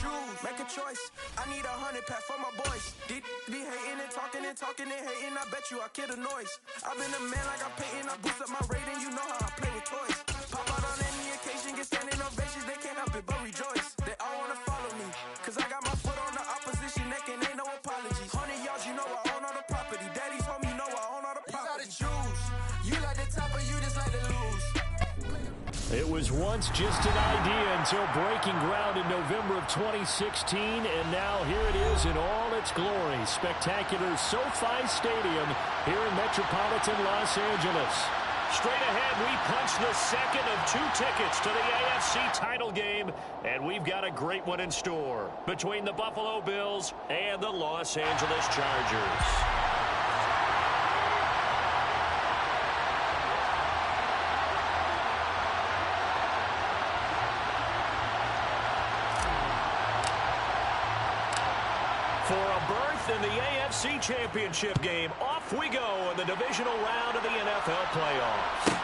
choose, make a choice. I need 100 pack for my boys. Be hating and talking and talking and hating. I bet you I kill the noise. I've been a man like I'm Peyton. I boost up my rating. You know how I play with toys. Pop out on any occasion, get standing ovations. They can't help it but rejoice. They all wanna follow me, cause I got my foot on the opposition neck and ain't no apologies. 100 yards, you know I own all the property. Daddy's home, you know I own all the property. You gotta choose. You like the top or you just like to lose. It was once just an idea until breaking ground in November of 2016, and now here it is in all its glory. Spectacular SoFi Stadium here in metropolitan Los Angeles. Straight ahead, we punch the second of 2 tickets to the AFC title game, and we've got a great one in store between the Buffalo Bills and the Los Angeles Chargers. For a berth in the AFC Championship game, off we go in the divisional round of the NFL playoffs.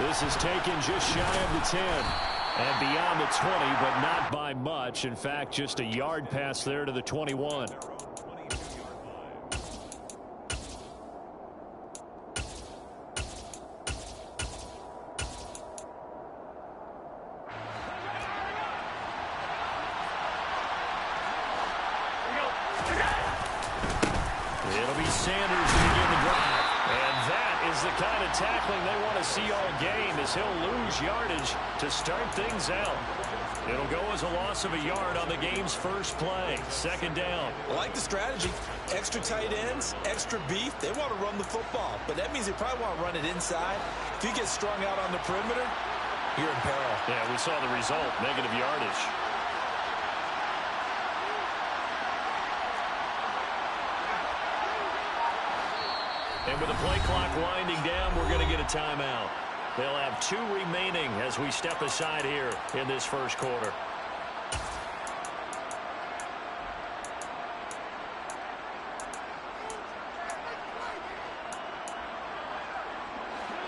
This is taken just shy of the 10 and beyond the 20, but not by much. In fact, just a yard pass there to the 21. It'll be Sanders to begin the drive. And that is the kind of tackling they want to see all game, as he'll lose yardage to start things out. It'll go as a loss of a yard on the game's first play. Second down. I like the strategy. Extra tight ends, extra beef. They want to run the football, but that means they probably want to run it inside. If you get strung out on the perimeter, you're in peril. Yeah, we saw the result, negative yardage. And with the play clock winding down, we're going to get a timeout. They'll have 2 remaining as we step aside here in this first quarter.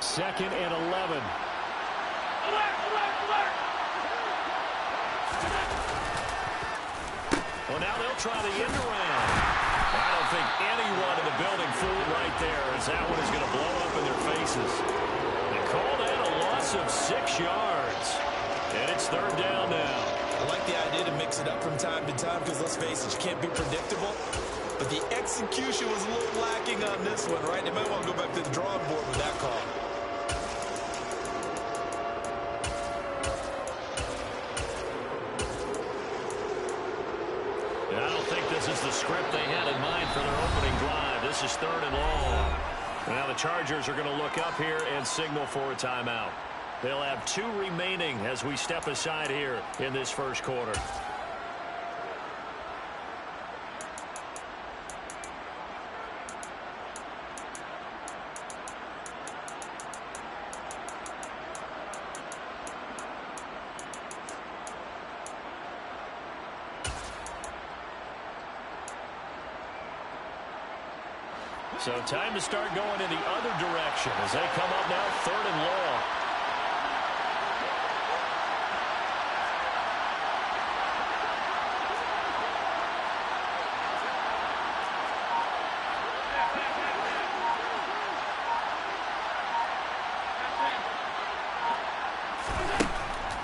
Second and 11. Well, now they'll try the end around. I don't think anyone in the building fooled right there, as that one is going to blow up in their faces. They call that a loss of 6 yards. And it's third down now. I like the idea to mix it up from time to time because, let's face it, you can't be predictable. But the execution was a little lacking on this one, right? They might want to go back to the drawing board with that call. I don't think this is the script they had in mind for their opening drive. This is third and long. Now the Chargers are going to look up here and signal for a timeout. They'll have 2 remaining as we step aside here in this first quarter. So time to start going in the other direction as they come up now third and long.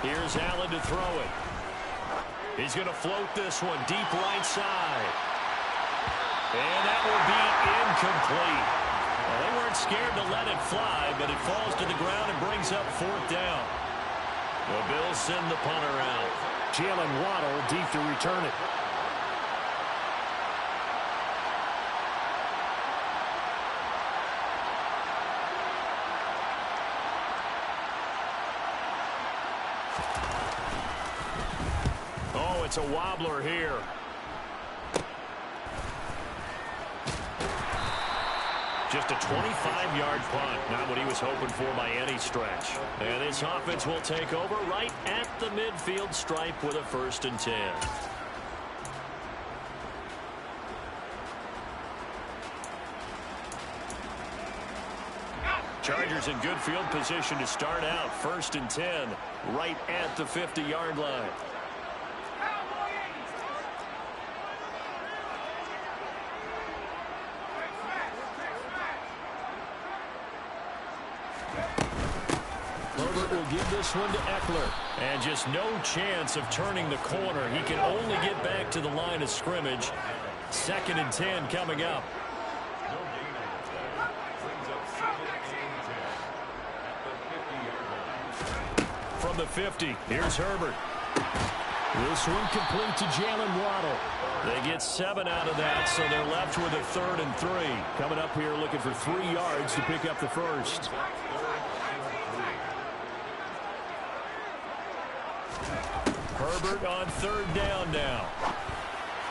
Here's Allen to throw it. He's going to float this one deep right side. And that will be incomplete. Well, they weren't scared to let it fly, but it falls to the ground and brings up fourth down. The Bills send the punter out. Jalen Waddle deep to return it. Oh, it's a wobbler here. Just a 25-yard punt, not what he was hoping for by any stretch. And this offense will take over right at the midfield stripe with a 1st and 10. Chargers in good field position to start out. 1st and 10, right at the 50-yard line. will give this one to Eckler. And just no chance of turning the corner. He can only get back to the line of scrimmage. 2nd and 10 coming up. From the 50, here's Herbert. This one complete to Jalen Waddle. They get 7 out of that, so they're left with a 3rd and 3. Coming up here looking for 3 yards to pick up the first. Herbert on 3rd down now.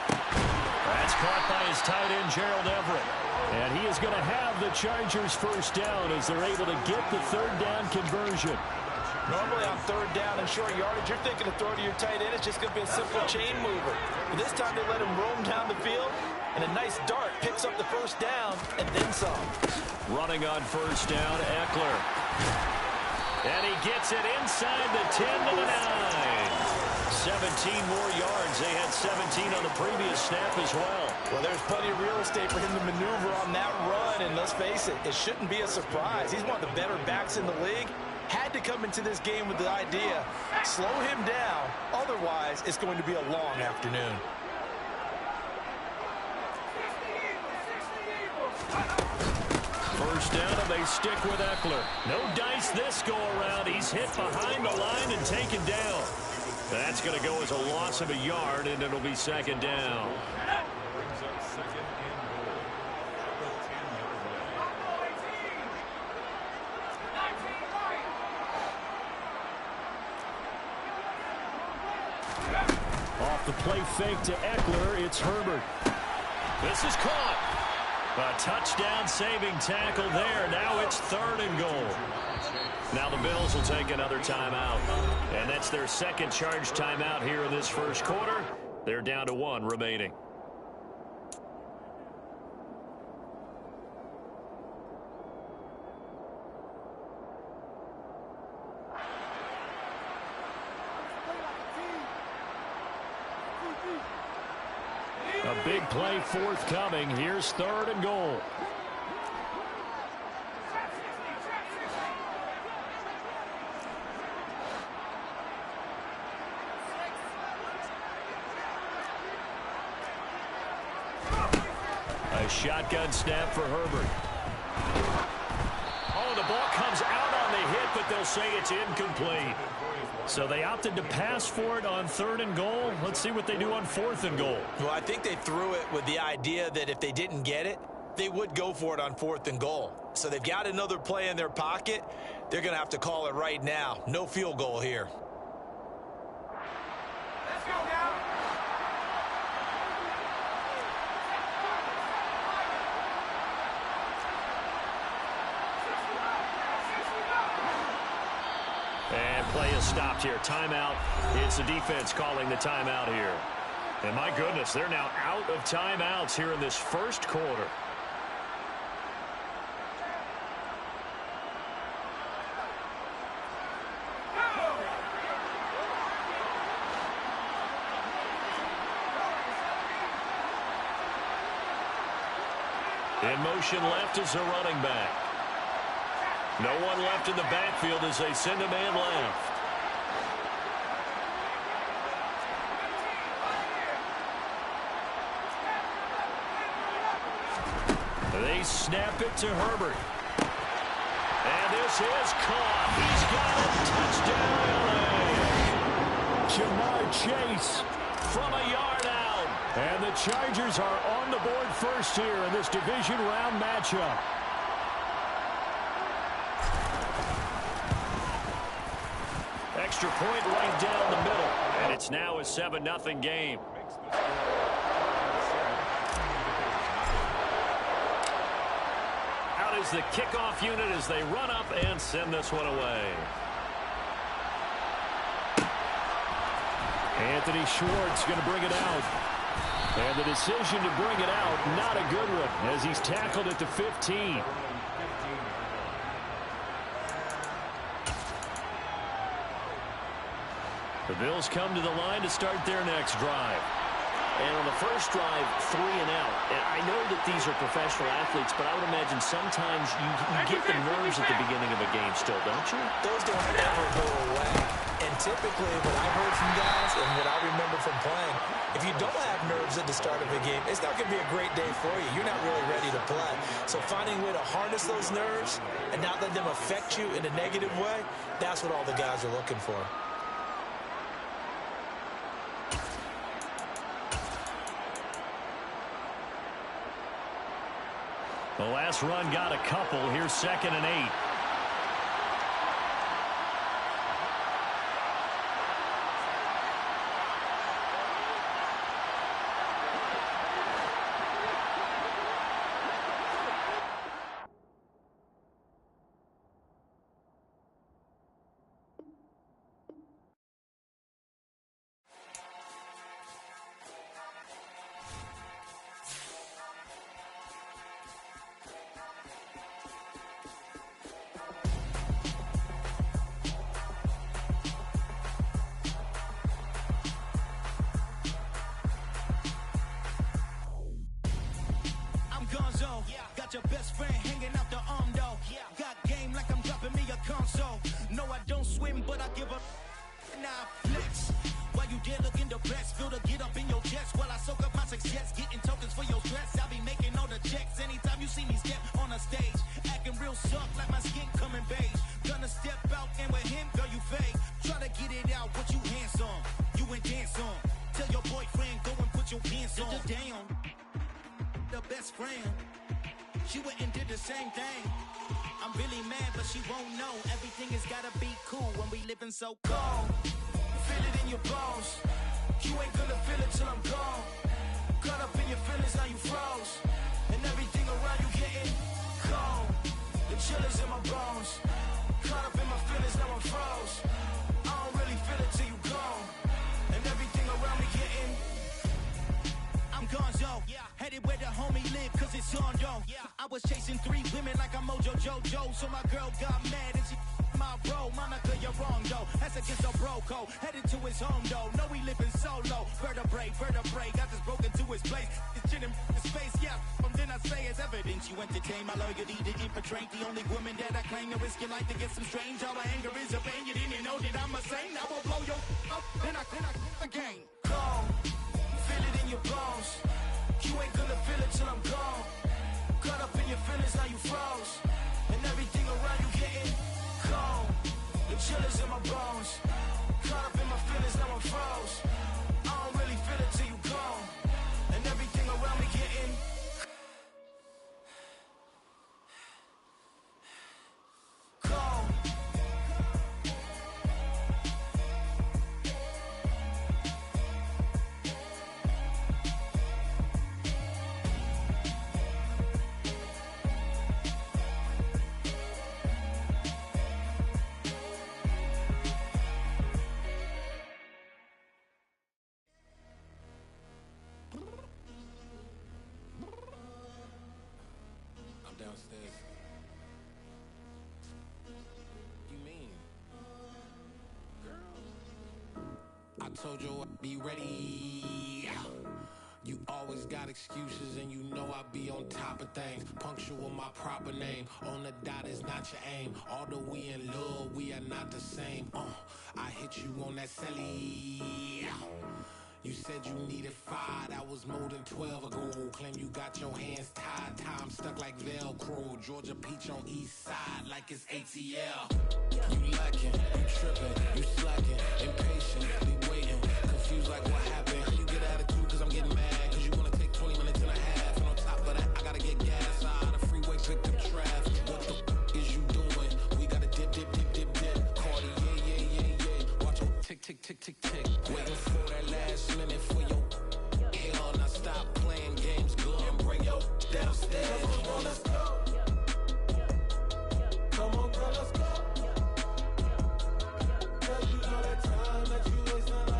That's caught by his tight end, Gerald Everett. And he is going to have the Chargers first down as they're able to get the 3rd down conversion. Normally on 3rd down and short yardage, you're thinking to throw to your tight end. It's just going to be a simple chain mover. But this time they let him roam down the field, and a nice dart picks up the first down and then some. Running on 1st down, Eckler. And he gets it inside the 10 to the 9. 17 more yards. They had 17 on the previous snap as well. Well, there's plenty of real estate for him to maneuver on that run, and let's face it, it shouldn't be a surprise. He's one of the better backs in the league. Had to come into this game with the idea, slow him down, otherwise it's going to be a long afternoon. First down, and they stick with Eckler. No dice this go around. He's hit behind the line and taken down. That's going to go as a loss of a yard, and it'll be 2nd down. Off the play fake to Eckler, it's Herbert. This is caught. A touchdown-saving tackle there. Now it's 3rd and goal. Now the Bills will take another timeout. And that's their 2nd charge timeout here in this first quarter. They're down to 1 remaining. A big play forthcoming. Here's 3rd and goal. A shotgun snap for Herbert. Oh, the ball comes out on the hit, but they'll say it's incomplete. So they opted to pass for it on 3rd and goal. Let's see what they do on 4th and goal. Well, I think they threw it with the idea that if they didn't get it, they would go for it on 4th and goal. So they've got another play in their pocket. They're going to have to call it right now. No field goal here. Let's go now. And play is stopped here. Timeout. It's the defense calling the timeout here. And my goodness, they're now out of timeouts here in this first quarter. In motion left is a running back. No one left in the backfield as they send a man left. They snap it to Herbert. And this is caught. He's got it. Touchdown, LA. Jamar Chase from a yard out. And the Chargers are on the board first here in this division round matchup. Extra point right down the middle. And it's now a 7-0 game. Out is the kickoff unit as they run up and send this one away. Anthony Schwartz going to bring it out. And the decision to bring it out, not a good one, as he's tackled at the 15. The Bills come to the line to start their next drive. And on the first drive, 3 and out. And I know that these are professional athletes, but I would imagine sometimes you get the nerves at the beginning of a game still, don't you? Those don't ever go away. And typically, what I've heard from guys and what I remember from playing, if you don't have nerves at the start of a game, it's not going to be a great day for you. You're not really ready to play. So finding a way to harness those nerves and not let them affect you in a negative way, that's what all the guys are looking for. The last run got a couple. Here's 2nd and 8. Got your best friend hanging out the arm though. Got game like I'm dropping me a console. No, I don't swim, but I give a now flex. While you there looking the best, feel the get up in your chest while I soak up my success, getting tokens for your stress. I'll be making all the checks anytime you see me step on a stage, acting real soft like my skin coming beige. Gonna step out and with him, girl, you fake. Try to get it out, what you handsome, you ain't dance on. Tell your boyfriend go and put your pants on. Down, the best friend. She went and did the same thing. I'm really mad, but she won't know. Everything has gotta be cool when we living so cold. Feel it in your bones. You ain't gonna feel it till I'm gone. Caught up in your feelings, now you froze. And everything around you getting cold. The chill is in my bones. Caught up in my feelings, now I'm froze. I don't really feel it till you gone. And everything around me getting I'm gonzo, headed where the homie live, cause it's on though. I was chasing 3 women like I'm Mojo Jojo, so my girl got mad and she my bro. Monica, you're wrong though, that's against a bro code. Headed to his home though, know we living solo. Vertebrae, got this broken to his place. It's chin in his face, then I say it's evidence. You entertain my loyalty to infiltrate the only woman that I claim to risk your life to get some strange. All my anger is a pain, you didn't know that I'm a saint. I will blow your up, then I again. Gone. Feel it in your bones. You ain't gonna feel it till I'm gone. Caught up in your feelings, now you froze. And everything around you getting cold. The chill is in my bones. Caught up in my feelings, now I'm froze. I don't really feel it till you gone. And everything around me getting cold. Downstairs. You mean? Girl, I told you I'd be ready. You always got excuses and you know I be on top of things. Punctual my proper name. On the dot is not your aim. Although we in love, we are not the same. I hit you on that celly. You said you needed 5, that was more than 12 ago. Claim you got your hands tied, time stuck like Velcro. Georgia Peach on east side like it's ATL. You lacking, you tripping, you slacking, impatient, be waiting, confused like what happened. How you get attitude cause I'm getting mad, cause you wanna take 20 minutes and a half. And on top of that, I gotta get gas out of the freeway, pick up traffic. What the f is you doing? We gotta dip. Cardi, yeah. Watch your tick. Waiting for that last minute for your hell. Now stop playing games, go and bring your downstairs. Come on, let's go. Come on, girl, let's go. Cause you know that time that you wasting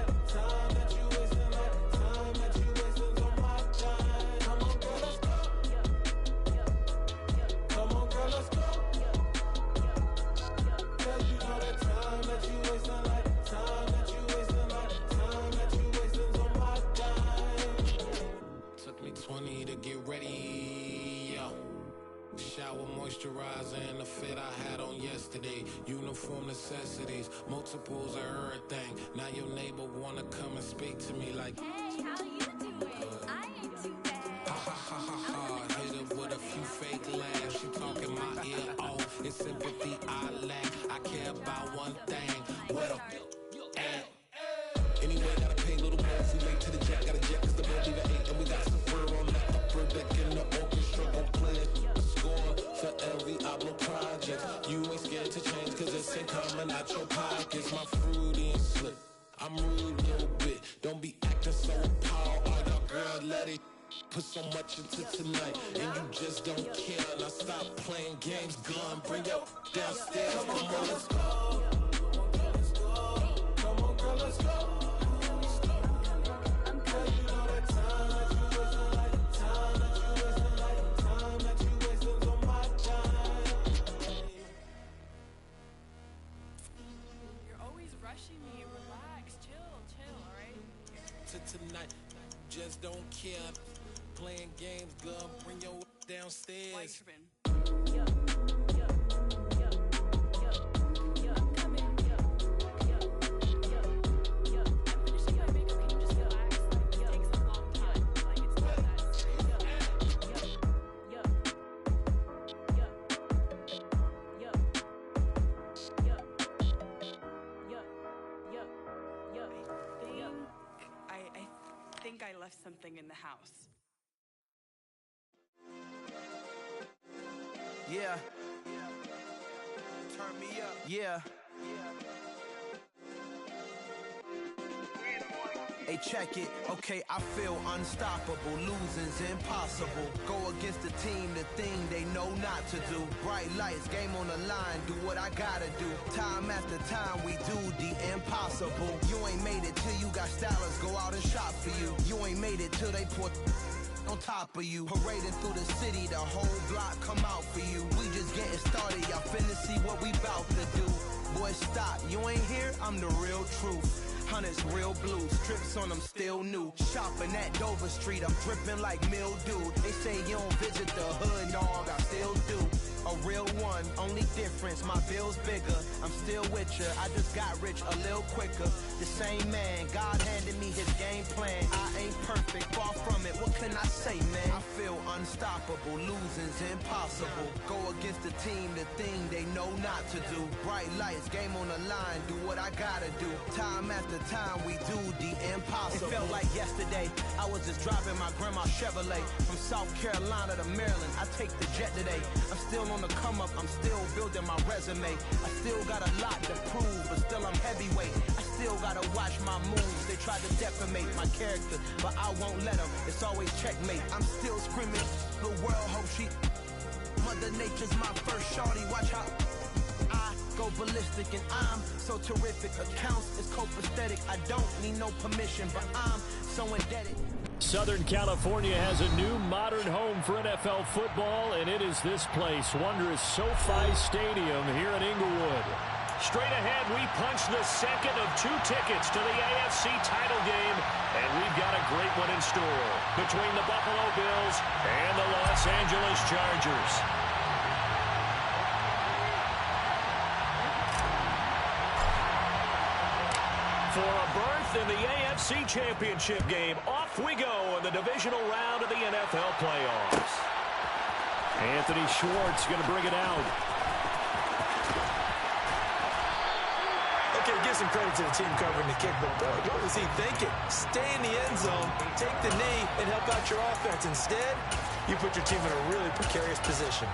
shower, moisturizer, and the fit I had on yesterday. Uniform necessities, multiples of everything. Now your neighbor wanna come and speak to me like, hey, how you doing? I ain't too bad. ha ha ha ha ha. Hit her with a few fake laughs. She talking my ear off. It's sympathy I lack. I care about one thing. What a at. Anyway, gotta pay a little more if we make to the jet. Got a jet cause the boat even ate. And we got some fur on the upper deck in the orchestra. Go play a score for every Ablo project. You ain't scared to change cause it's ain't coming out your pockets. My fruity and slip. I'm rude a little bit. Don't be acting so appalled. All y'all girl, let it put so much into tonight. And you just don't care. Now stop playing games. Gun, bring your downstairs. Come on, let's go. Come on, girl, let's go. Tonight, just don't care. Playing games, girl, bring your downstairs. I think I left something in the house. Yeah. Turn me up. Yeah. Hey, check it. Okay, I feel unstoppable. Losing's impossible. Go against the team, the thing they know not to do. Bright lights, game on the line. Do what I gotta do. Time after time, we do the impossible. You ain't made it till you got stylers go out and shop for you. You ain't made it till they put on top of you. Parading through the city, the whole block come out for you. We just getting started, y'all finna see what we bout to do. Boy, stop, you ain't here, I'm the real truth. Hunters real blue, strips on them still new. Shopping at Dover Street, I'm dripping like mildew. They say you don't visit the hood, dog, I still do. A real one, only difference, my bill's bigger. I'm still with ya, I just got rich a little quicker. The same man, God handed me his game plan. I ain't perfect, far from it, what can I say, man? I feel unstoppable, losing's impossible. Go against the team, the thing they know not to do. Bright lights, game on the line, do what I gotta do. Time after time, we do the impossible. It felt like yesterday, I was just driving my grandma's Chevrolet. From South Carolina to Maryland, I take the jet today. I'm still on the come up, I'm still building my resume. I still got a lot to prove, but still I'm heavyweight. I still gotta watch my moves. They try to defamate my character, but I won't let them. It's always checkmate. I'm still screaming, the world hope she. Mother Nature's my first shorty. Watch how I go ballistic, and I'm so terrific. Accounts is copacetic. I don't need no permission, but I'm so indebted. Southern California has a new modern home for NFL football, and it is this place, wondrous SoFi Stadium here in Inglewood. Straight ahead, we punch the second of 2 tickets to the AFC title game, and we've got a great one in store between the Buffalo Bills and the Los Angeles Chargers. For a berth in the AFC Championship game, off we go in the divisional round of the NFL playoffs. Anthony Schwartz going to bring it out. Okay, give some credit to the team covering the kick, but what was he thinking? Stay in the end zone, take the knee, and help out your offense. Instead, you put your team in a really precarious position.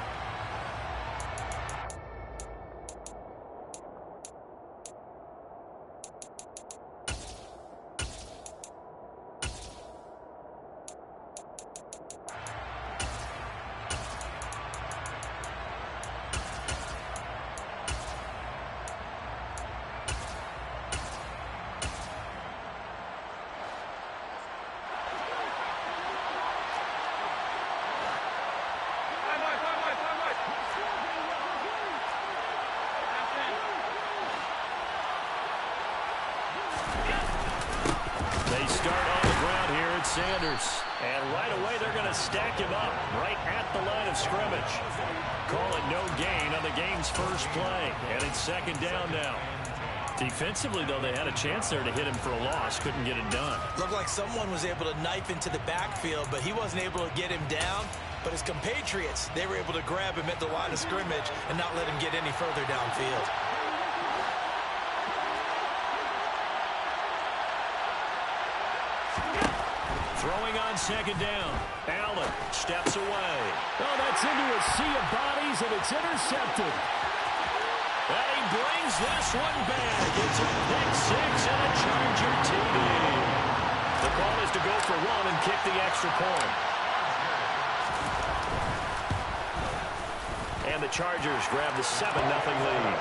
They start on the ground here at Sanders. And right away, they're going to stack him up right at the line of scrimmage. Call it no gain on the game's first play. And it's second down now. Defensively, though, they had a chance there to hit him for a loss. Couldn't get it done. Looked like someone was able to knife into the backfield, but he wasn't able to get him down. But his compatriots, they were able to grab him at the line of scrimmage and not let him get any further downfield. Throwing on second down. Allen steps away. Oh, that's into a sea of bodies, and it's intercepted. And he brings this one back. It's a pick six and a Charger TD. The call is to go for one and kick the extra point. And the Chargers grab the 7-0 lead.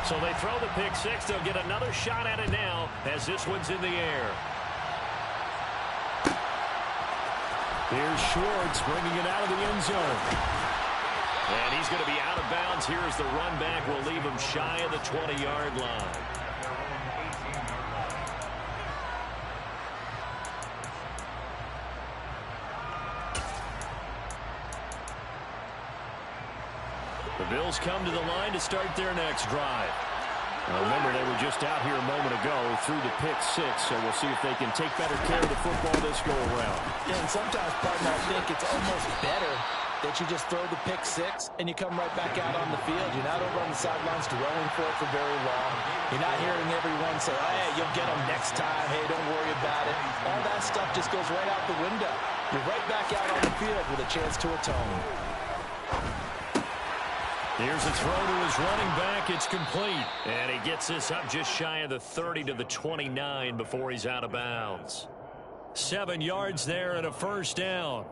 So they throw the pick six. They'll get another shot at it now as this one's in the air. Here's Schwartz bringing it out of the end zone. And he's going to be out of bounds here as the run back will leave him shy of the 20-yard line. The Bills come to the line to start their next drive. Now remember, they were just out here a moment ago through the pick six, so we'll see if they can take better care of the football this go-around. Yeah, and sometimes, partner, I think it's almost better that you just throw the pick six and you come right back out on the field. You're not over on the sidelines dwelling for it for very long. You're not hearing everyone say, oh, hey, you'll get them next time. Hey, don't worry about it. All that stuff just goes right out the window. You're right back out on the field with a chance to atone. Here's a throw to his running back. It's complete. And he gets this up just shy of the 30 to the 29 before he's out of bounds. 7 yards there and a first down.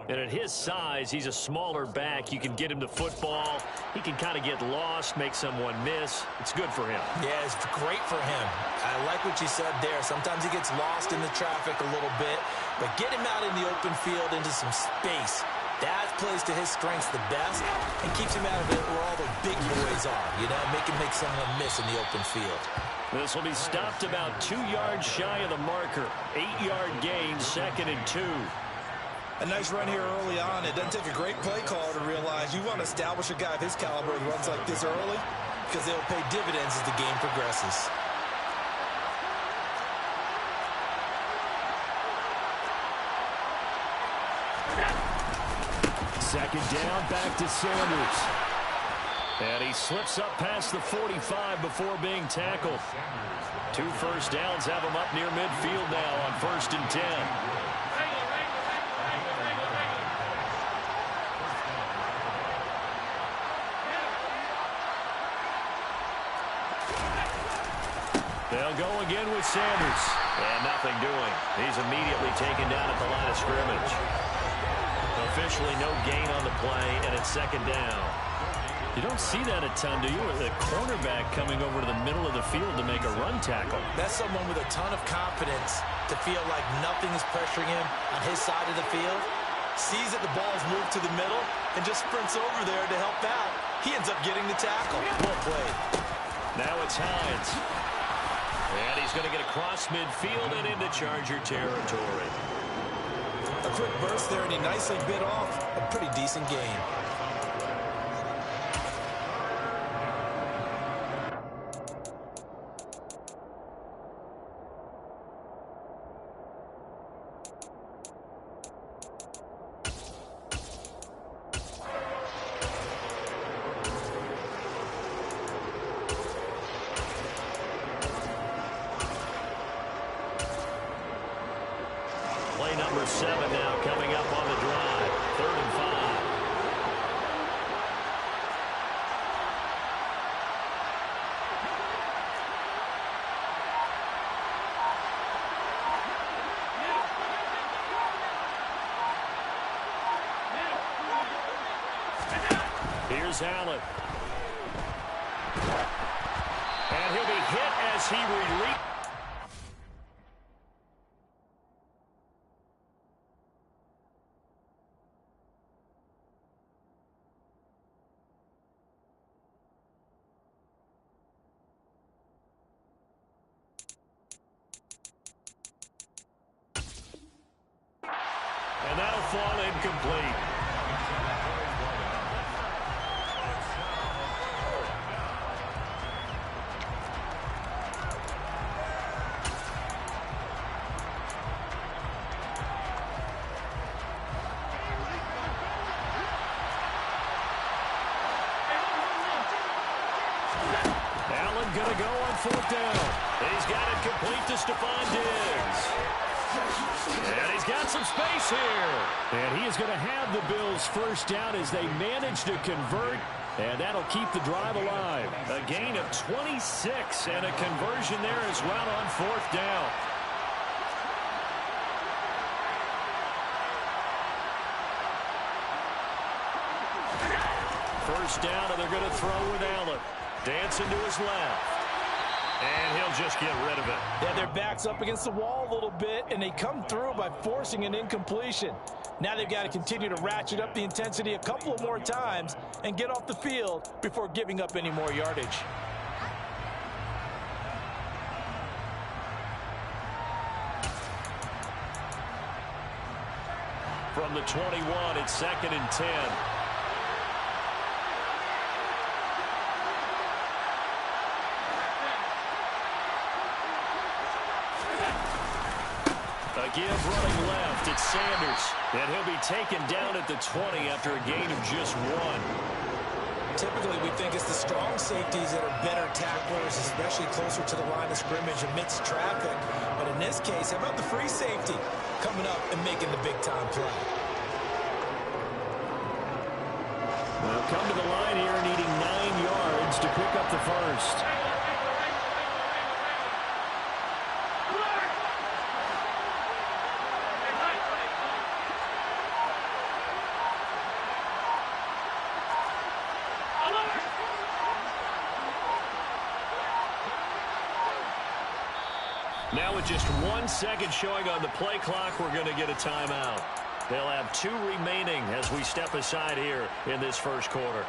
And at his size, he's a smaller back. You can get him to football. He can kind of get lost, make someone miss. It's good for him. Yeah, it's great for him. I like what you said there. Sometimes he gets lost in the traffic a little bit. But get him out in the open field into some space. That plays to his strengths the best and keeps him out of it where all the big boys are. You know, make him make someone miss in the open field. This will be stopped about 2 yards shy of the marker. 8-yard gain, 2nd and 2. A nice run here early on. It doesn't take a great play caller to realize you want to establish a guy of his caliber who runs like this early because they'll pay dividends as the game progresses. Second down, back to Sanders. And he slips up past the 45 before being tackled. 2 first downs have him up near midfield now on 1st and 10. They'll go again with Sanders. And nothing doing. He's immediately taken down at the line of scrimmage. Officially no gain on the play, and it's 2nd down. You don't see that a ton, do you? The cornerback coming over to the middle of the field to make a run tackle. That's someone with a ton of confidence to feel like nothing is pressuring him on his side of the field. Sees that the ball's moved to the middle and just sprints over there to help out. He ends up getting the tackle. Well played. Now it's Hines. And he's going to get across midfield and into Charger territory. A quick burst there, and he nicely bit off a pretty decent gain. Play number 7 now coming up on the drive. 3rd and 5. Here's Allen. And he'll be hit as he releases. fall incomplete. Going to go on fourth down. He's got it complete to Stephon Diggs. And he's got some space here. And he is going to have the Bills first down as they manage to convert. And that'll keep the drive alive. A gain of 26 and a conversion there as well on fourth down. First down, and they're going to throw with Allen. Dancing to his left. And he'll just get rid of it. Yeah, their back's up against the wall a little bit, and they come through by forcing an incompletion. Now they've got to continue to ratchet up the intensity a couple of more times and get off the field before giving up any more yardage. From the 21, it's 2nd and 10. Give running left, it's Sanders. And he'll be taken down at the 20 after a gain of just 1. Typically, we think it's the strong safeties that are better tacklers, especially closer to the line of scrimmage amidst traffic. But in this case, how about the free safety coming up and making the big-time play? Well, come to the line here needing 9 yards to pick up the first. Now with just 1 second showing on the play clock, we're going to get a timeout. They'll have 2 remaining as we step aside here in this first quarter.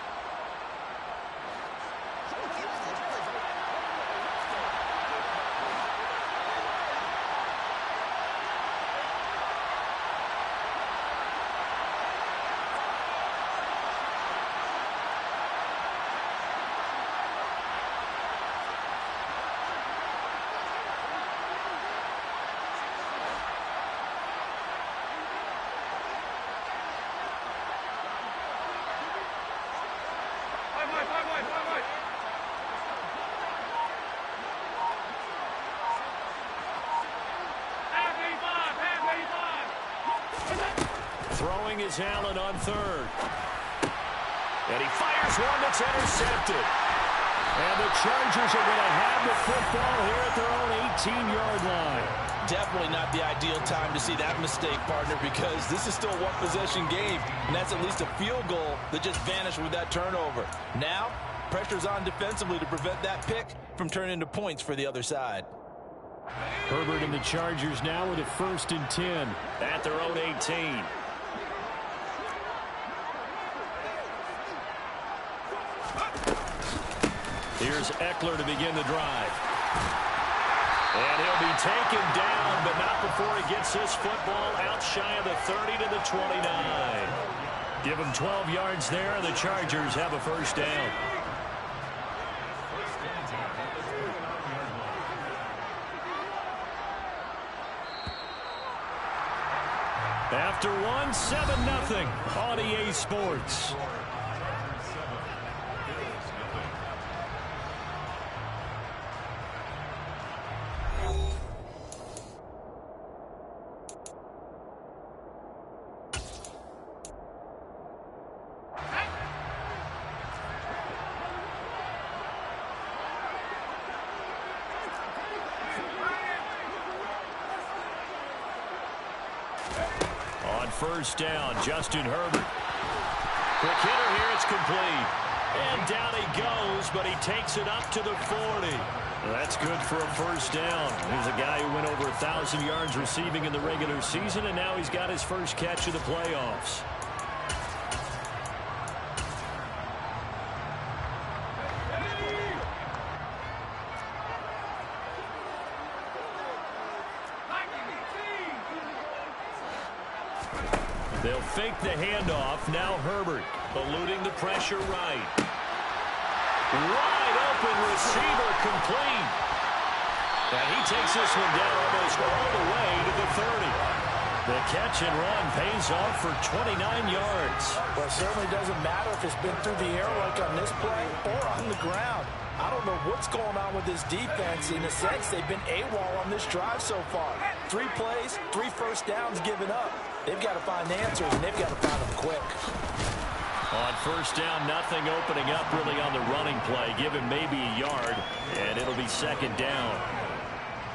Throwing is Allen on 3rd. And he fires one that's intercepted. And the Chargers are going to have the football here at their own 18-yard line. Definitely not the ideal time to see that mistake, partner, because this is still a one-possession game, and that's at least a field goal that just vanished with that turnover. Now, pressure's on defensively to prevent that pick from turning into points for the other side. Herbert and the Chargers now with a 1st and 10 at their own 18. Here's Eckler to begin the drive. And he'll be taken down, but not before he gets his football out shy of the 30 to the 29. Give him 12 yards there, and the Chargers have a first down. After one, 7-0 on EA Sports. First down, Justin Herbert. Quick hitter here, it's complete. And down he goes, but he takes it up to the 40. That's good for a first down. He's a guy who went over 1,000 yards receiving in the regular season, and now he's got his first catch of the playoffs. They'll fake the handoff. Now Herbert eluding the pressure right. Wide open receiver complete. And he takes this one down almost all the way to the 30. The catch and run pays off for 29 yards. Well, it certainly doesn't matter if it's been through the air like on this play or on the ground. I don't know what's going on with this defense. In a sense, they've been AWOL on this drive so far. 3 plays, 3 first downs given up. They've got to find answers, and they've got to find them quick. On first down, nothing opening up really on the running play. Give him maybe a yard, and it'll be second down.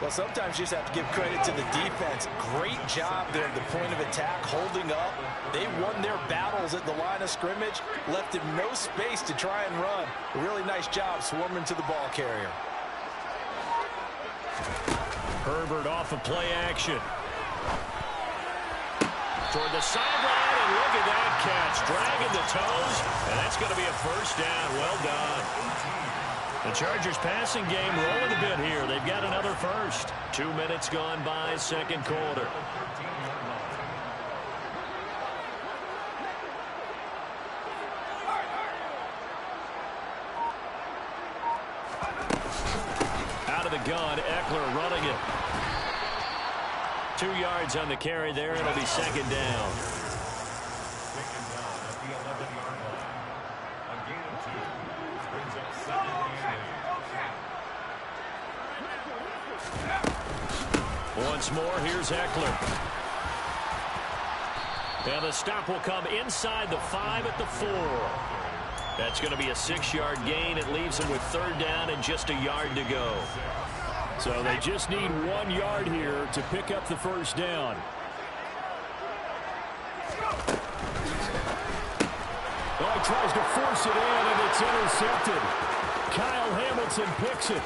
Well, sometimes you just have to give credit to the defense. Great job there at the point of attack, holding up. They won their battles at the line of scrimmage, left him no space to try and run. A really nice job swarming to the ball carrier. Herbert off of play action. Toward the sideline, and look at that catch. Dragging the toes, and that's going to be a first down. Well done. The Chargers passing game rolling a bit here. They've got another first. 2 minutes gone by, second quarter. Out of the gun, Eckler running it. 2 yards on the carry there. It'll be second down. Once more, here's Eckler. And the stop will come inside the 5 at the 4. That's going to be a 6-yard gain. It leaves him with third down and just a yard to go. So they just need 1 yard here to pick up the first down. Oh, he tries to force it in, and it's intercepted. Kyle Hamilton picks it.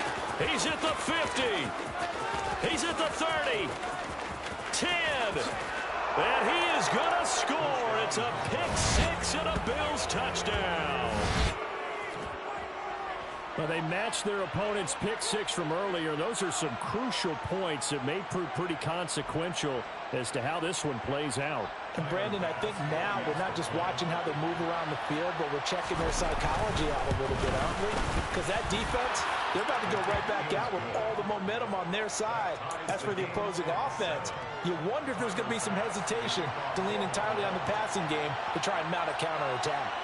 He's at the 50. He's at the 30. 10. And he is going to score. It's a pick 6 and a Bills touchdown. Well, they matched their opponent's pick 6 from earlier. Those are some crucial points that may prove pretty consequential as to how this one plays out. And Brandon, I think now we're not just watching how they move around the field, but we're checking their psychology out a little bit, aren't we? Because that defense, they're about to go right back out with all the momentum on their side. As for the opposing offense, you wonder if there's going to be some hesitation to lean entirely on the passing game to try and mount a counterattack.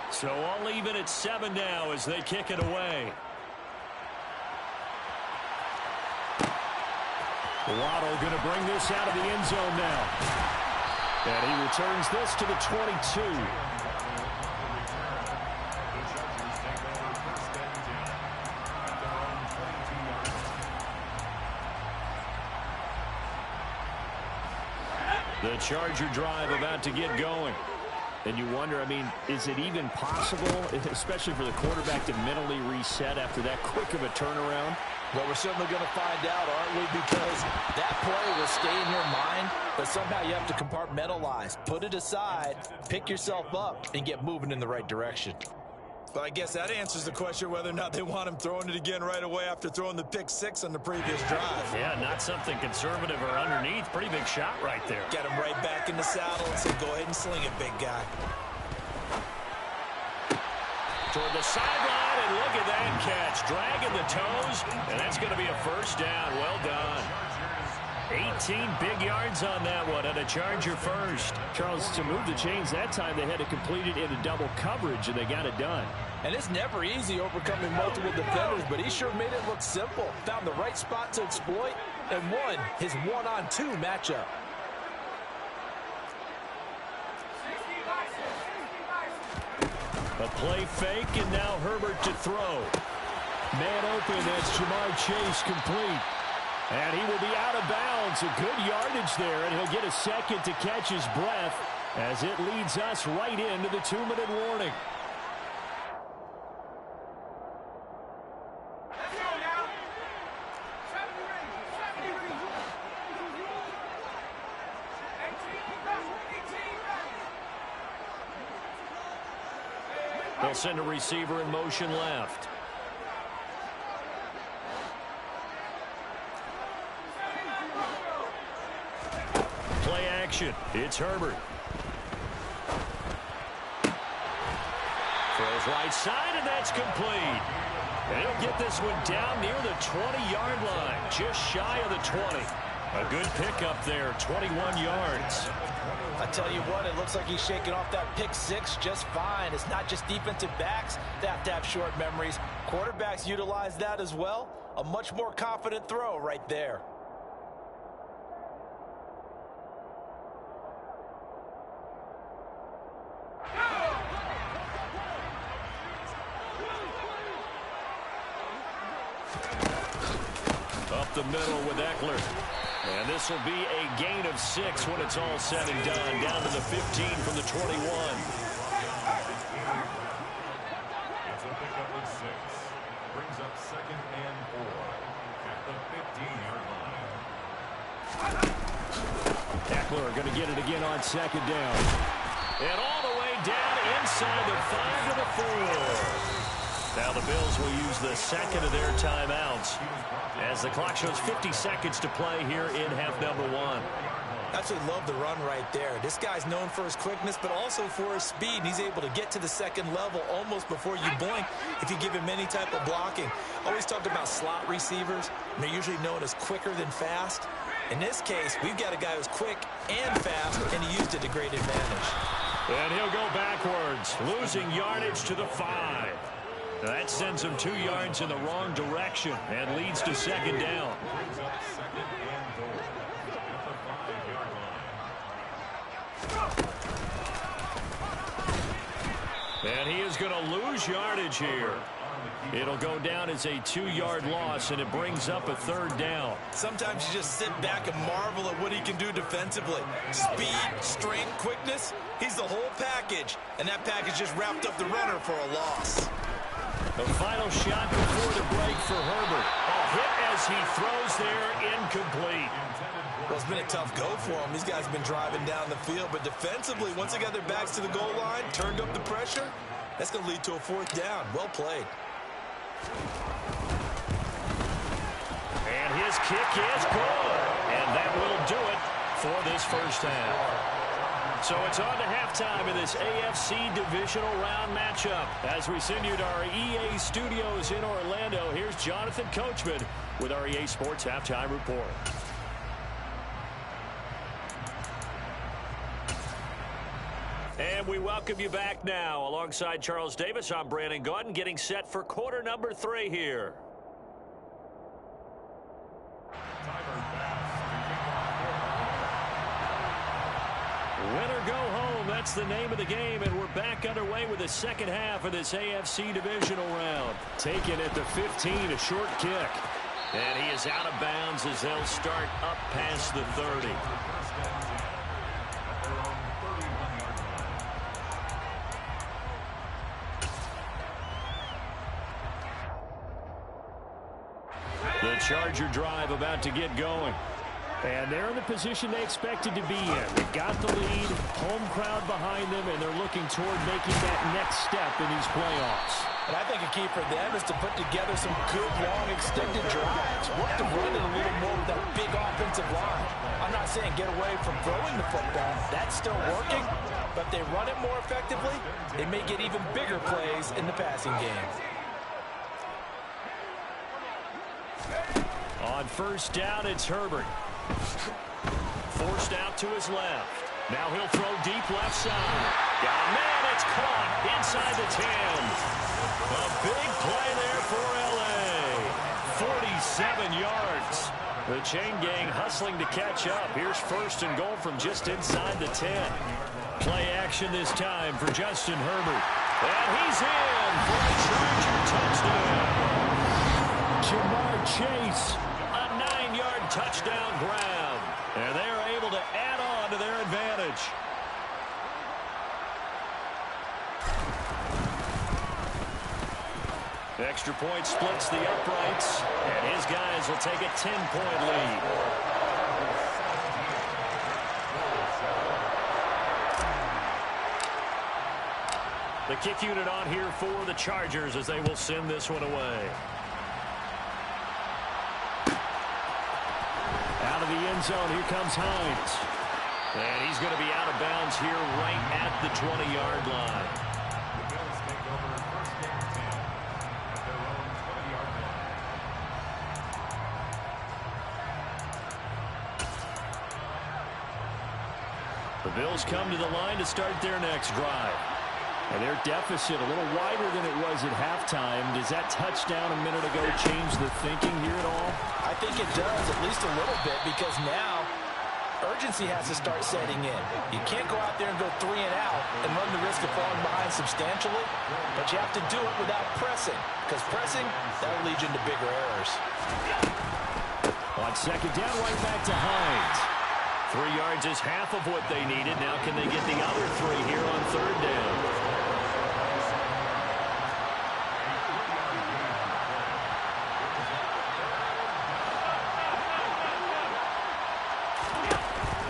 So all even at 7 now as they kick it away. Waddle going to bring this out of the end zone now. And he returns this to the 22. The Charger drive about to get going. And you wonder, I mean, is it even possible, especially for the quarterback, to mentally reset after that quick of a turnaround? Well, we're certainly going to find out, aren't we? Because that play will stay in your mind, but somehow you have to compartmentalize. Put it aside, pick yourself up, and get moving in the right direction. Well, I guess that answers the question whether or not they want him throwing it again right away after throwing the pick 6 on the previous drive. Yeah, not something conservative or underneath. Pretty big shot right there. Get him right back in the saddle and say, go ahead and sling it, big guy. Toward the sideline, and look at that catch. Dragging the toes, and that's going to be a first down. Well done. 18 big yards on that one, and a Charger first. Charles, to move the chains that time, they had to complete it in a double coverage, and they got it done. And it's never easy overcoming multiple defenders, but he sure made it look simple. Found the right spot to exploit and won his 1-on-2 matchup. A play fake, and now Herbert to throw. Man open, that's Jamar Chase complete. And he will be out of bounds. A good yardage there, and he'll get a second to catch his breath as it leads us right into the 2-minute warning. They'll send a receiver in motion left. Play action. It's Herbert. Throws right side, and that's complete. And he'll get this one down near the 20-yard line, just shy of the 20. A good pickup there, 21 yards. I tell you what, it looks like he's shaking off that pick six just fine. It's not just defensive backs that have to have short memories. Quarterbacks utilize that as well. A much more confident throw right there. Up the middle with Eckler. And this will be a gain of 6 when it's all said and done. Down to the 15 from the 21. It's a pickup of 6. Brings up 2nd and 4 at the 15-yard line. Eckler going to get it again on 2nd down. And all the way down inside the 5 to the 4. Now the Bills will use the second of their timeouts as the clock shows 50 seconds to play here in half number 1. Absolutely love the run right there. This guy's known for his quickness, but also for his speed. He's able to get to the second level almost before you blink if you give him any type of blocking. Always talk about slot receivers, and they're usually known as quicker than fast. In this case, we've got a guy who's quick and fast, and he used it to great advantage. And he'll go backwards, losing yardage to the 5. That sends him 2 yards in the wrong direction and leads to 2nd down. Brings up 2nd and 4 at the 5-yard line. And he is going to lose yardage here. It'll go down as a 2-yard loss, and it brings up a 3rd down. Sometimes you just sit back and marvel at what he can do defensively. Speed, strength, quickness, he's the whole package. And that package just wrapped up the runner for a loss. The final shot before the break for Herbert. A hit as he throws there, incomplete. Well, it's been a tough go for him. These guys have been driving down the field, but defensively, once they got their backs to the goal line, turned up the pressure, that's going to lead to a 4th down. Well played. And his kick is good. And that will do it for this first half. So it's on to halftime in this AFC divisional round matchup. As we send you to our EA studios in Orlando, here's Jonathan Coachman with our EA Sports Halftime Report. And we welcome you back now. Alongside Charles Davis, I'm Brandon Gaudin, getting set for quarter number 3 here. Win or go home, that's the name of the game, and we're back underway with the second half of this AFC divisional round. Taken at the 15, a short kick. And he is out of bounds as they'll start up past the 30. The Charger drive about to get going. And they're in the position they expected to be in. They got the lead, home crowd behind them, and they're looking toward making that next step in these playoffs. And I think a key for them is to put together some good, long, extended drives. Work to run it a little more with that big offensive line. I'm not saying get away from throwing the football. That's still working. But if they run it more effectively, they may get even bigger plays in the passing game. On first down, it's Herbert. Forced out to his left. Now he'll throw deep left side. Got a man, it's caught inside the 10. A big play there for L.A. 47 yards. The chain gang hustling to catch up. Here's first and goal from just inside the 10. Play action this time for Justin Herbert. And he's in for a Charger touchdown. Jamar Chase, a 9-yard touchdown grab. And they're able to add on to their advantage. Extra point splits the uprights, and his guys will take a 10-point lead. The kick unit on here for the Chargers as they will send this one away. Out of the end zone, here comes Hines. And he's going to be out of bounds here right at the 20-yard line. The Bills take over first and 10 at their own 20-yard line. The Bills come to the line to start their next drive. And their deficit a little wider than it was at halftime. Does that touchdown a minute ago change the thinking here at all? I think it does, at least a little bit, because now urgency has to start setting in. You can't go out there and go 3 and out and run the risk of falling behind substantially, but you have to do it without pressing, because pressing, that'll lead you into bigger errors. On second down, right back to Hines. 3 yards is half of what they needed. Now can they get the other 3 here on third down?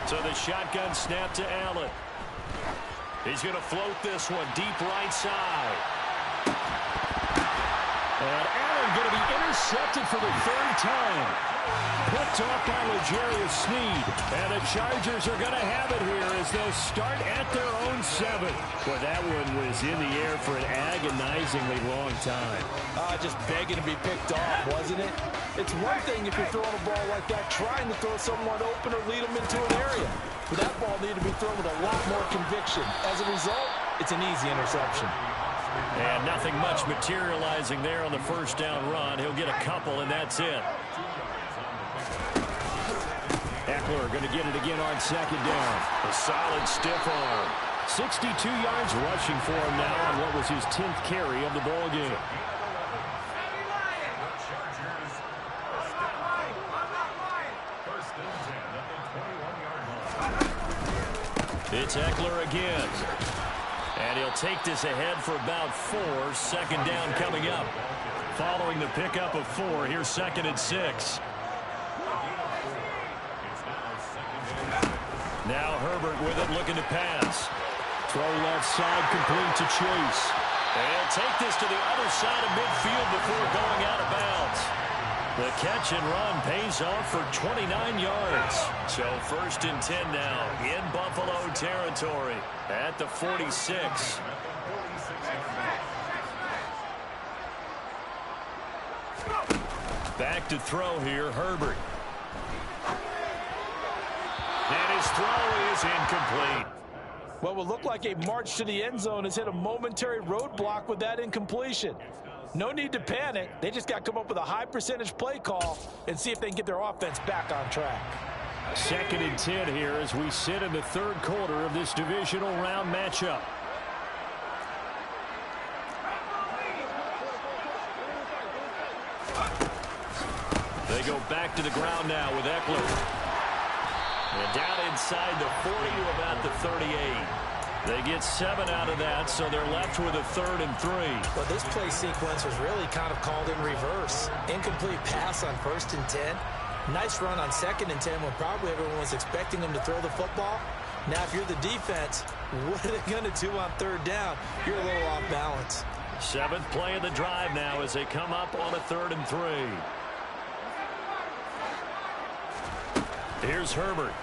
So the shotgun snap to Allen. He's going to float this one deep right side. And Allen going to be intercepted for the 3rd time. Picked off by L'Jarius Sneed. And the Chargers are going to have it here as they'll start at their own 7. Boy, that one was in the air for an agonizingly long time. Just begging to be picked off, wasn't it? It's one thing if you're throwing a ball like that, trying to throw someone open or lead them into an area. But that ball needed to be thrown with a lot more conviction. As a result, it's an easy interception. And nothing much materializing there on the first down run. He'll get a couple, and that's it. Eckler going to get it again on second down. A solid stiff arm. 62 yards rushing for him now on what was his 10th carry of the ball game. It's Eckler again. And he'll take this ahead for about 4. Second down coming up. Following the pickup of 4, here's 2nd and 6. Now Herbert with it, looking to pass. Throw left side, complete to Chase. And he'll take this to the other side of midfield before going out of bounds. The catch and run pays off for 29 yards. So 1st and 10 now in Buffalo territory at the 46. Back to throw here, Herbert. And his throw is incomplete. What will look like a march to the end zone has hit a momentary roadblock with that incompletion. No need to panic. They just got to come up with a high percentage play call and see if they can get their offense back on track. 2nd and 10 here as we sit in the 3rd quarter of this divisional round matchup. They go back to the ground now with Eckler. And down inside the 40 to about the 38. They get 7 out of that, so they're left with a 3rd and 3. Well, this play sequence was really kind of called in reverse. Incomplete pass on 1st and 10. Nice run on 2nd and 10 when probably everyone was expecting them to throw the football. Now, if you're the defense, what are they going to do on 3rd down? You're a little off balance. 7th play of the drive now as they come up on a 3rd and 3. Here's Herbert.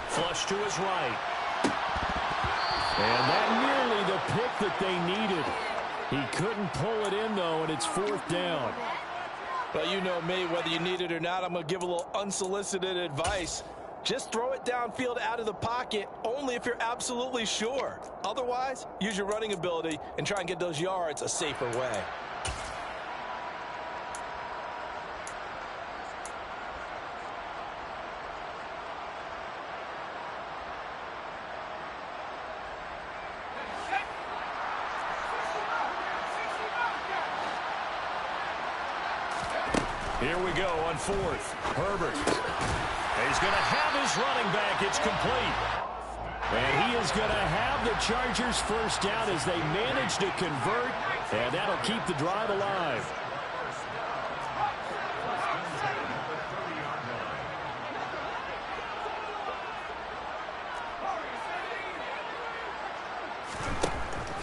Flush to his right. And that nearly the pick that they needed. He couldn't pull it in, though, and it's 4th down. Well, you know me, whether you need it or not, I'm going to give a little unsolicited advice. Just throw it downfield out of the pocket only if you're absolutely sure. Otherwise, use your running ability and try and get those yards a safer way. Here we go on 4th. Herbert. He's going to have his running back. It's complete. And he is going to have the Chargers first down as they manage to convert. And that'll keep the drive alive.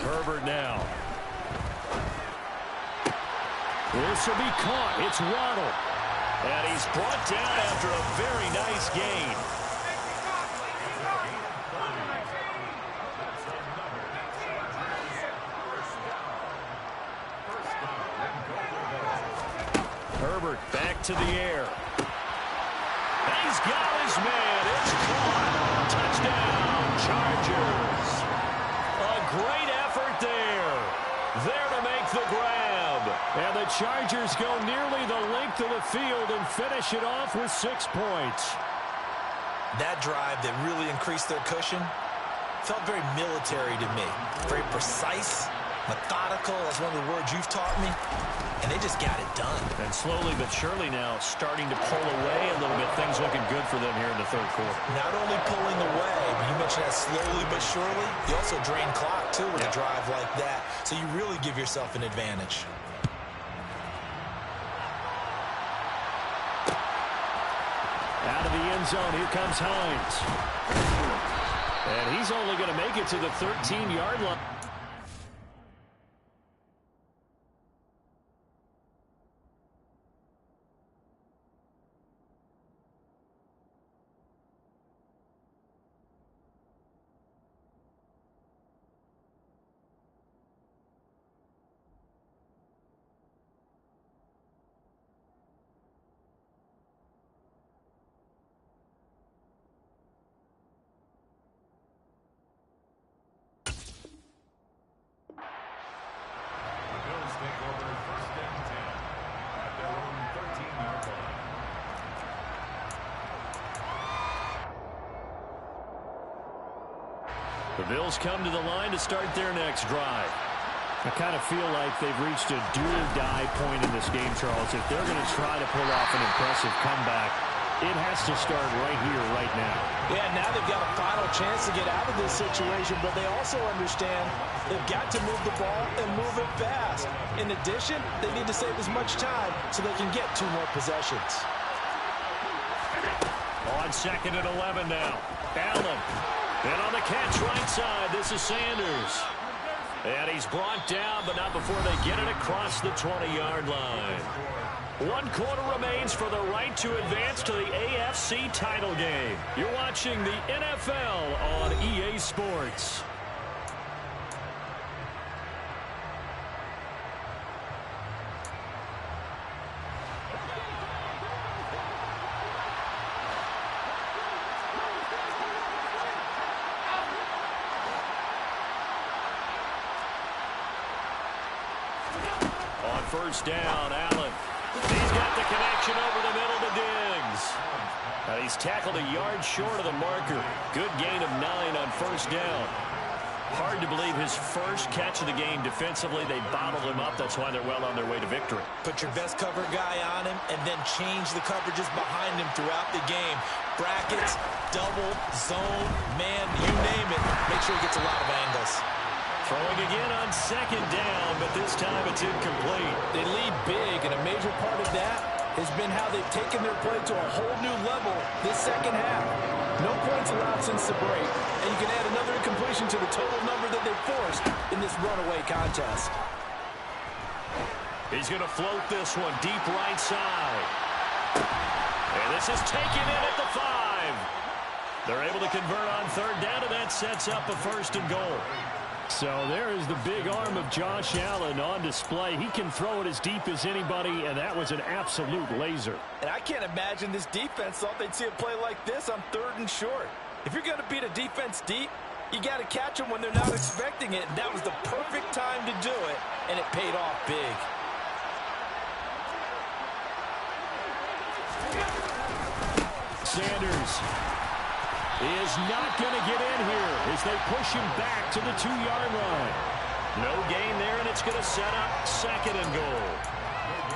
Herbert now. This will be caught. It's Waddle. And he's brought down after a very nice gain. Herbert back to the air. And he's got his man. It's caught. Touchdown, Chargers. A great effort there. There to make the grab. And the Chargers go nearly the length of the field and finish it off with 6 points. That drive that really increased their cushion felt very military to me. Very precise, methodical. That's one of the words you've taught me. And they just got it done. And slowly but surely now starting to pull away a little bit. Things looking good for them here in the third quarter. Not only pulling away, but you mentioned that slowly but surely. You also drain clock, too, with a drive like that. So you really give yourself an advantage. Out of the end zone, here comes Hines. And he's only going to make it to the 13-yard line. The Bills come to the line to start their next drive. I kind of feel like they've reached a do-or-die point in this game, Charles. If they're going to try to pull off an impressive comeback, it has to start right here, right now. Yeah, now they've got a final chance to get out of this situation, but they also understand they've got to move the ball and move it fast. In addition, they need to save as much time so they can get 2 more possessions. On 2nd and 11 now. Allen. And on the catch right side, this is Sanders. And he's brought down, but not before they get it across the 20-yard line. 1 quarter remains for the right to advance to the AFC title game. You're watching the NFL on EA Sports. First down, Allen. He's got the connection over the middle to Diggs. He's tackled a yard short of the marker. Good gain of 9 on first down. Hard to believe his first catch of the game defensively. They bottled him up. That's why they're well on their way to victory. Put your best cover guy on him and then change the coverages behind him throughout the game. Brackets, double, zone, man, you name it. Make sure he gets a lot of angles. Throwing again on 2nd down, but this time it's incomplete. They lead big, and a major part of that has been how they've taken their play to a whole new level this second half. No points allowed since the break, and you can add another incompletion to the total number that they've forced in this runaway contest. He's going to float this one deep right side. And this is taken in at the 5. They're able to convert on 3rd down, and that sets up a 1st and goal. So there is the big arm of Josh Allen on display. He can throw it as deep as anybody, and that was an absolute laser. And I can't imagine this defense thought they'd see a play like this on 3rd and short. If you're going to beat a defense deep, you got to catch them when they're not expecting it. And that was the perfect time to do it, and it paid off big. Sanders is not going to get in here as they push him back to the 2-yard line. No gain there, and it's going to set up 2nd and goal.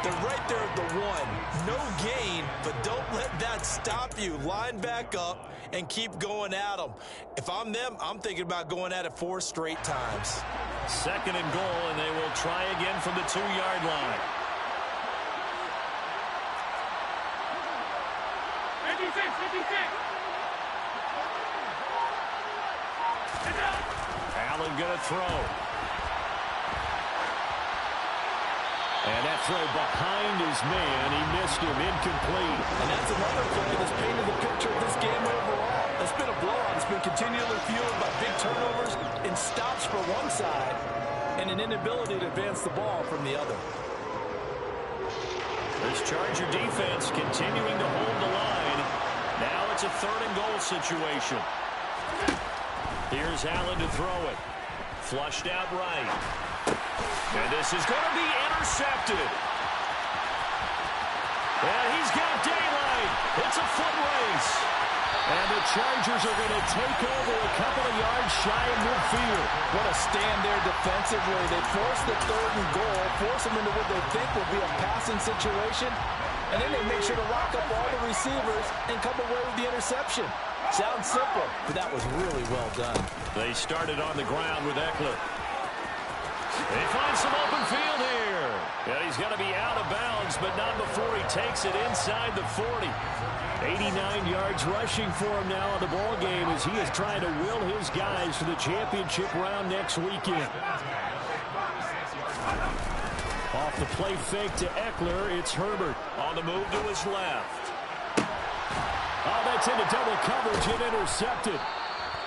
They're right there at the 1. No gain, but don't let that stop you. Line back up and keep going at them. If I'm them, I'm thinking about going at it 4 straight times. 2nd and goal, and they will try again from the 2-yard line. 56. Allen going to throw. And that throw behind his man. He missed him. Incomplete. And that's another play that's painted the picture of this game overall. It's been a blowout. It's been continually fueled by big turnovers and stops for one side and an inability to advance the ball from the other. This Charger defense continuing to hold the line. Now it's a 3rd and goal situation. Here's Allen to throw it. Flushed out right. And this is going to be intercepted. And he's got daylight. It's a foot race. And the Chargers are going to take over a couple of yards shy of midfield. What a stand there defensively. They force the 3rd and goal, force them into what they think will be a passing situation, and then they make sure to lock up all the receivers and come away with the interception. Sounds simple, but that was really well done. They started on the ground with Eckler. They find some open field here. And he's going to be out of bounds, but not before he takes it inside the 40. 89 yards rushing for him now in the ball game as he is trying to will his guys to the championship round next weekend. Off the play fake to Eckler, it's Herbert on the move to his left. Oh, that's into double coverage and intercepted.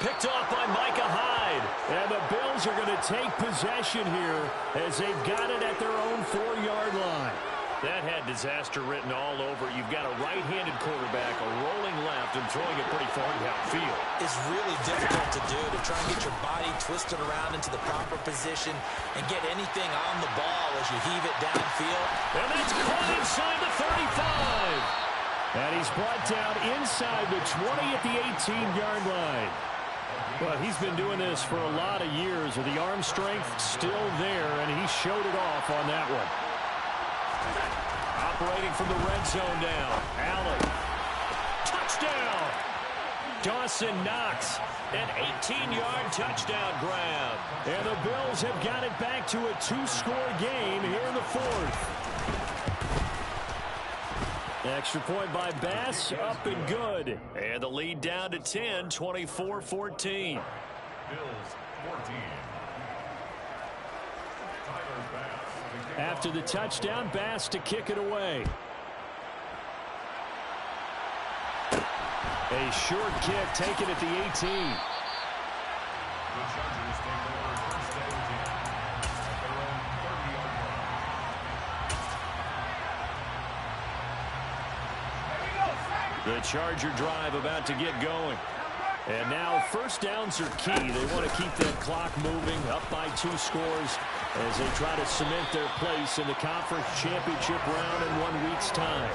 Picked off by Micah Hyde. And the Bills are going to take possession here as they've got it at their own 4-yard line. That had disaster written all over. You've got a right-handed quarterback, a rolling left, and throwing it pretty far downfield. It's really difficult to do, to try and get your body twisted around into the proper position and get anything on the ball as you heave it downfield. And that's caught inside the 35. And he's brought down inside the 20 at the 18-yard line. Well, he's been doing this for a lot of years with the arm strength still there, and he showed it off on that one. Operating from the red zone now. Allen. Touchdown. Dawson Knox. An 18-yard touchdown grab. And the Bills have got it back to a 2-score game here in the 4th. Extra point by Bass, up and good. And the lead down to 10, 24-14. Bills 14. After the touchdown, Bass to kick it away. A short kick taken at the 18. The Chargers take over 1st and 10 at their own 30-yard line. The Charger drive about to get going. And now 1st downs are key. They want to keep that clock moving, up by 2 scores as they try to cement their place in the conference championship round in 1 week's time.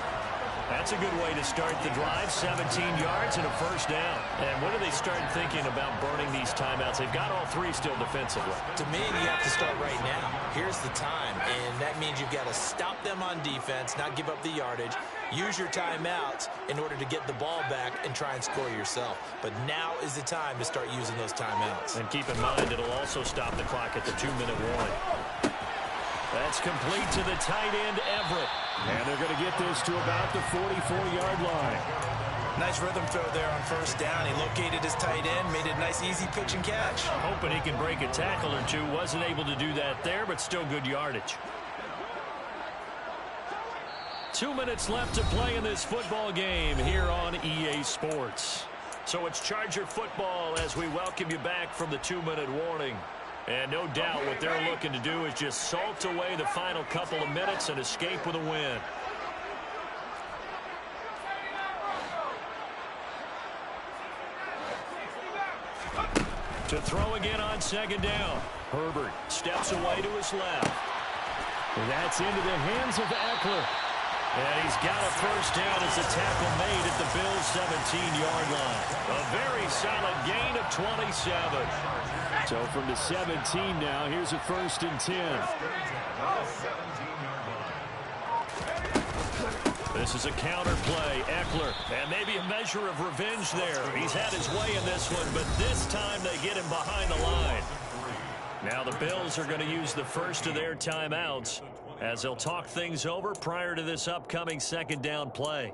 That's a good way to start the drive. 17 yards and a 1st down. And when do they start thinking about burning these timeouts? They've got all 3 still defensively. To me, you have to start right now. Here's the time, and that means you've got to stop them on defense, not give up the yardage. Use your timeouts in order to get the ball back and try and score yourself. But now is the time to start using those timeouts. And keep in mind, it'll also stop the clock at the 2-minute warning. That's complete to the tight end, Everett. And they're going to get this to about the 44-yard line. Nice rhythm throw there on 1st down. He located his tight end, made a nice easy pitch and catch. Hoping he can break a tackle or two. Wasn't able to do that there, but still good yardage. 2 minutes left to play in this football game here on EA Sports. So it's Charger football as we welcome you back from the 2-minute warning. And no doubt what they're looking to do is just salt away the final couple of minutes and escape with a win. To throw again on 2nd down. Herbert steps away to his left. And that's into the hands of Eckler. And he's got a 1st down as a tackle made at the Bills' 17-yard line. A very solid gain of 27. So from the 17 now, here's a 1st and 10. This is a counter play. Eckler, and maybe a measure of revenge there. He's had his way in this one, but this time they get him behind the line. Now the Bills are going to use the first of their timeouts as they'll talk things over prior to this upcoming 2nd down play.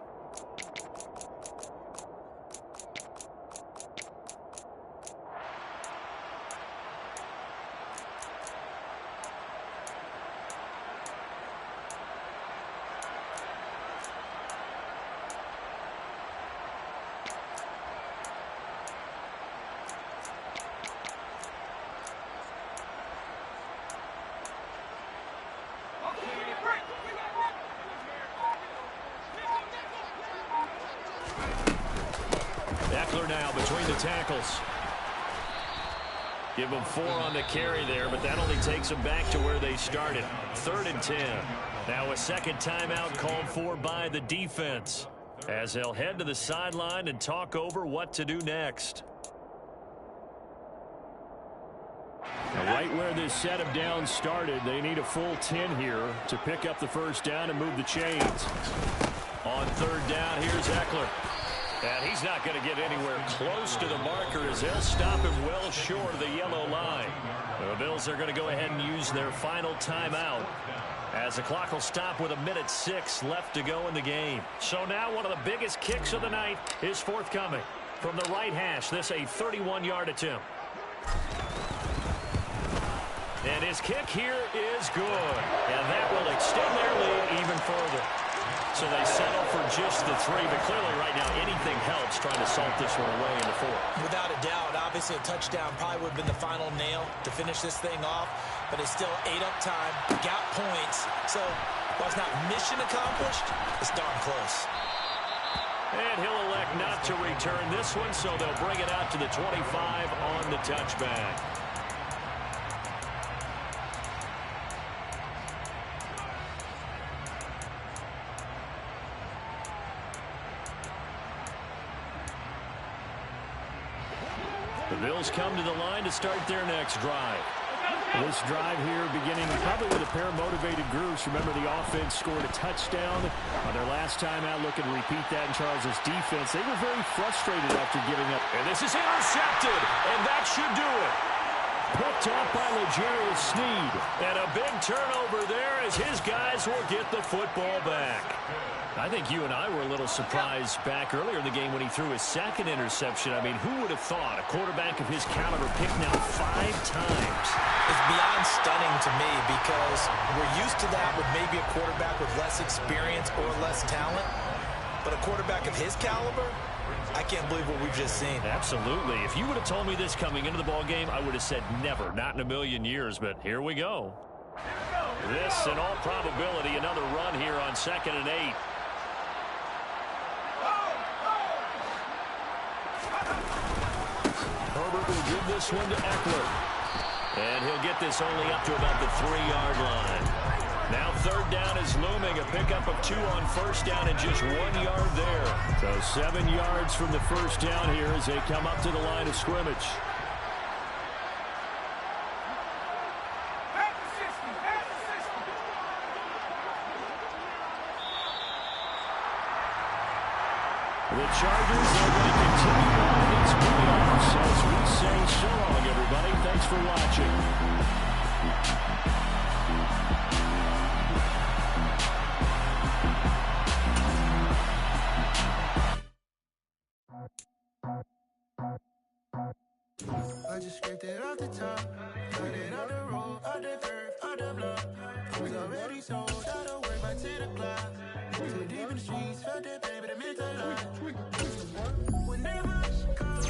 tackles. Give them 4 on the carry there, but that only takes them back to where they started. 3rd and 10. Now a second timeout called for by the defense, as they'll head to the sideline and talk over what to do next. Now right where this set of downs started, they need a full 10 here to pick up the first down and move the chains. On 3rd down, here's Eckler. And he's not going to get anywhere close to the marker as they'll stop him well short of the yellow line. The Bills are going to go ahead and use their final timeout, as the clock will stop with 1:06 left to go in the game. So now one of the biggest kicks of the night is forthcoming. From the right hash, this a 31-yard attempt. And his kick here is good. And that will extend their lead even further. So they settle for just the 3, but clearly right now anything helps trying to salt this one away in the 4th. Without a doubt, obviously a touchdown probably would have been the final nail to finish this thing off, but it's still 8 up time, got points. So while it's not mission accomplished, it's darn close. And he'll elect not to return this one, so they'll bring it out to the 25 on the touchback. The Bills come to the line to start their next drive. This drive here beginning probably with a pair of motivated groups. Remember, the offense scored a touchdown on their last time out. Looking to repeat that in Charles's defense. They were very frustrated after giving up. And this is intercepted, and that should do it. Picked off by L'Jarius Sneed. And a big turnover there as his guys will get the football back. I think you and I were a little surprised back earlier in the game when he threw his 2nd interception. I mean, who would have thought a quarterback of his caliber picked now 5 times? It's beyond stunning to me because we're used to that with maybe a quarterback with less experience or less talent. But a quarterback of his caliber, I can't believe what we've just seen. Absolutely. If you would have told me this coming into the ball game, I would have said never, not in a million years. But here we go. This, in all probability, another run here on 2nd and 8. Herbert will give this one to Eckler. And he'll get this only up to about the 3-yard line. Now 3rd down is looming. A pickup of 2 on 1st down and just 1 yard there. So 7 yards from the first down here as they come up to the line of scrimmage. The Chargers are going to continue on these playoffs as we say so long, everybody. Thanks for watching. I just scraped it off the top, cut it on the road, on the curve, on the block. I was already sold, I don't work by 10 o'clock. Too deep in the streets, felt that baby, that meant a lot. Whenever she calls,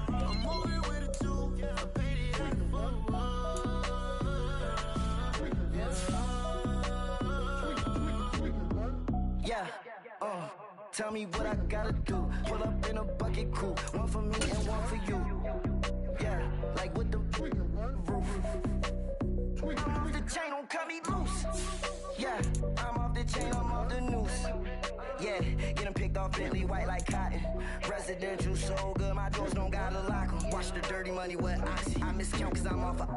I'm moving with a 2, I paid it at the yeah, tell me what I gotta do. Pull up in a bucket crew, one for me and one for you. Yeah, like with the roof. I'm off the chain, don't cut me loose. Yeah, I'm off the chain, I'm off the noose. Yeah, get them picked off Bentley white like cotton. Residential so good, my doors don't gotta lock them. Watch the dirty money with Oxy. I miscount cause I'm off a...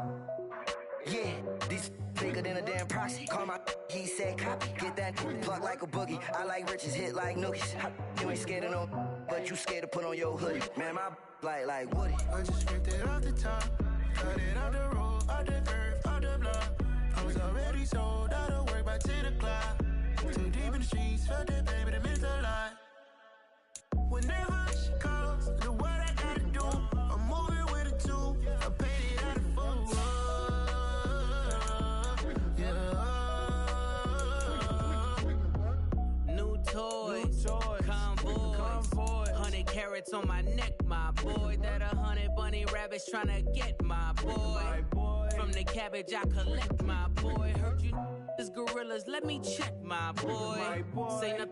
Yeah, these bigger than a damn proxy. Call my he said copy. Get that plug like a boogie. I like riches, hit like nookies. You ain't scared of no, but you scared to put on your hoodie. Man, my like Woody. I just scraped it off the top, cut it on the road, on the curve, on the block. I was already sold, I don't work by 10 o'clock. Too deep in the streets, felt that baby, that meant a lot. Whenever she calls, look what I gotta do. I'm moving with a 2, I paid it out of 4. New toys, convoys, 100 carats on my neck, my boy. That 100 bunny rabbits tryna get my boy. From the cabbage I collect, my boy. Heard you gorillas, let me check, my boy. Say nothing.